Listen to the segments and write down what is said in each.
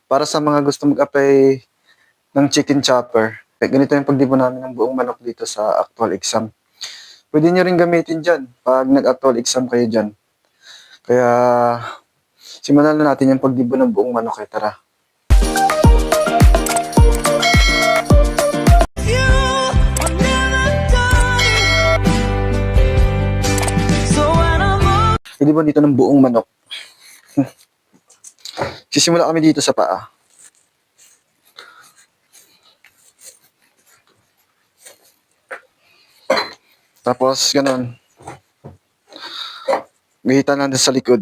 Para sa mga gusto mag-apply ng chicken chopper, ganito yung pagdibo namin ng buong manok dito sa actual exam. Pwede nyo rin gamitin dyan pag nag-actual exam kayo dyan. Kaya, simulan na natin yung pagdibo ng buong manok. Tara. Didibon dito ng buong manok. Sisimula kami dito sa paa. Tapos, ganun. Gihitan lang sa likod.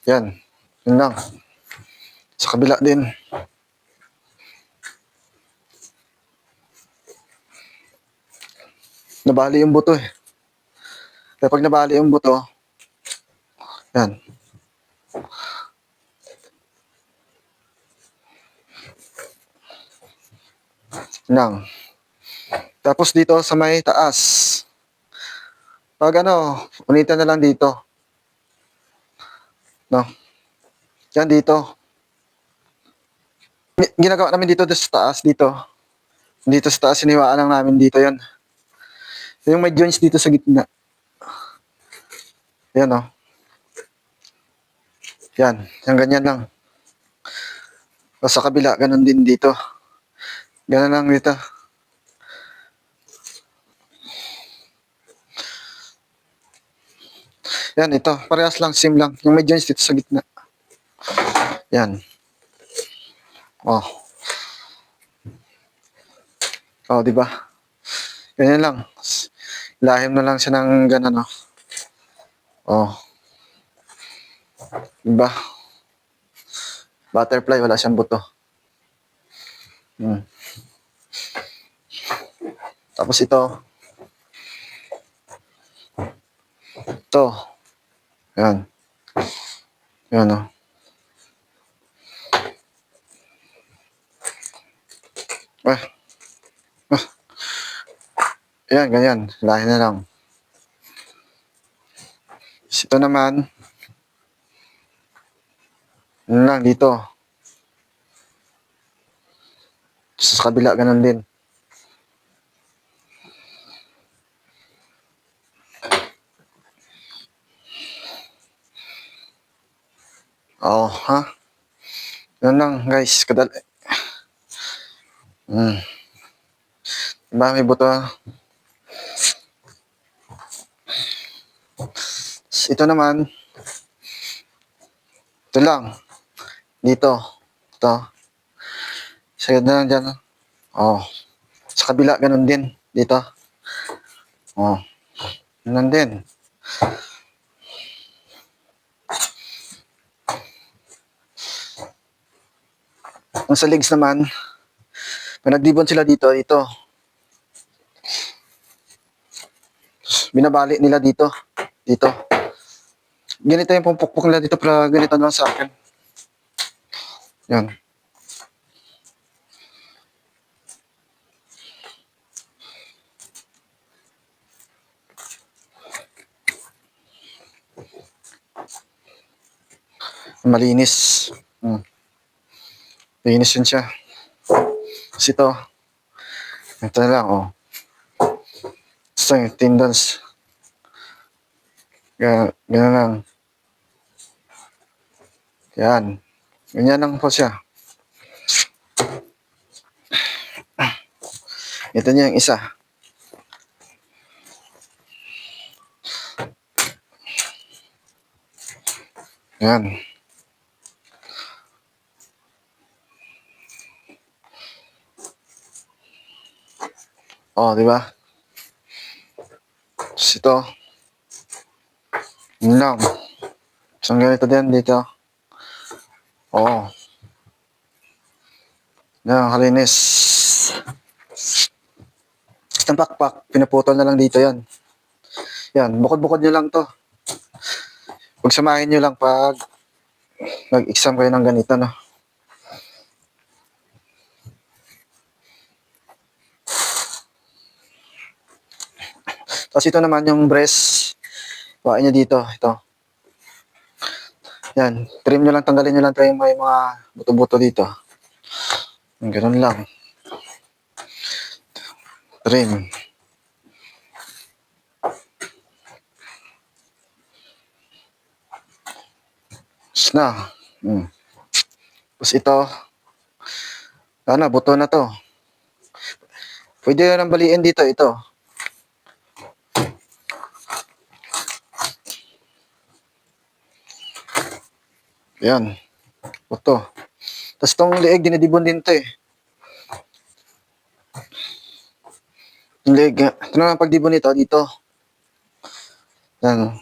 Yan. Yun lang. Sa kabila din. Nabali yung buto eh. Kaya pag nabali yung buto, yan. Lang. Tapos dito sa may taas. Pag unitan na lang dito. No? Yan dito. Ginagawa namin dito sa taas, dito. Dito sa taas, siniwaan lang namin dito yan. Yung may joints dito sa gitna. Yan Yan. Yung ganyan lang. O sa kabila, ganun din dito. Ganun lang dito. Yan, ito. Parehas lang, same lang. Yung may joints dito sa gitna. Yan. Di ba? Ganyan lang. Lahim na lang siya ng ganun, Diba? Butterfly, wala siyang buto. Tapos ito. Ito. Yan. Yan, Ayan, ganyan. Lahi na lang. Ito naman. Yun lang, dito. Sa kabila, ganun din. Yan lang, guys. Kadali. Diba, may buto. Ito naman. Ito lang. Dito. Ito. Sagad na lang dyan. Sa kabila, ganun din. Dito. Ganun din. Ang sa legs naman, pag nagdibon sila dito, binabali nila dito. Ganito yung pumpukpok nila dito, pero ganito lang sa akin. Yan. Malinis. Malinis yun siya. Kasi ito na lang, Ito yung tendons. Ganyan lang. Yan. Ganyan lang po siya. Ito niya yung isa. Yan. Di ba? Tapos ito. Yun lang. Isang ganito din dito. Yan, kalinis. Itong pakpak, pinaputol na lang dito yan. Yan, bukod-bukod nyo lang to. Pagsamahin nyo lang pag nag-exam kayo ng ganito, Tapos ito naman yung breast. Kuhain nyo dito. Ito. Yan. Trim nyo lang. Tanggalin nyo lang tayo may mga buto-buto dito. Ganun lang. Trim. Tapos na. Tapos ito. Buto na to. Pwede nang baliin dito. Ito. Yan. Buto. Tapos itong leeg, dinidibon din to eh. Yung leeg. Ito na ang pagdibon nito. Dito. Yan.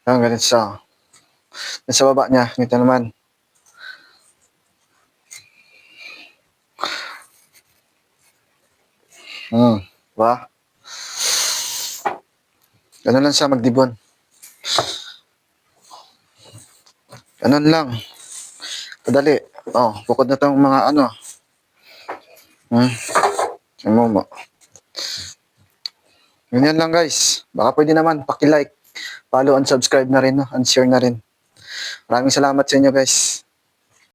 Yan, ganito siya. Yan sa baba niya. Ganito naman. Diba? Ganun lang siya magdibon. Ganun lang. Kadali. Bukod na tong mga ano. Mo. Ganyan lang guys. Baka pwede naman paki-like, follow and subscribe na rin, no? And share na rin. Maraming salamat sa inyo guys.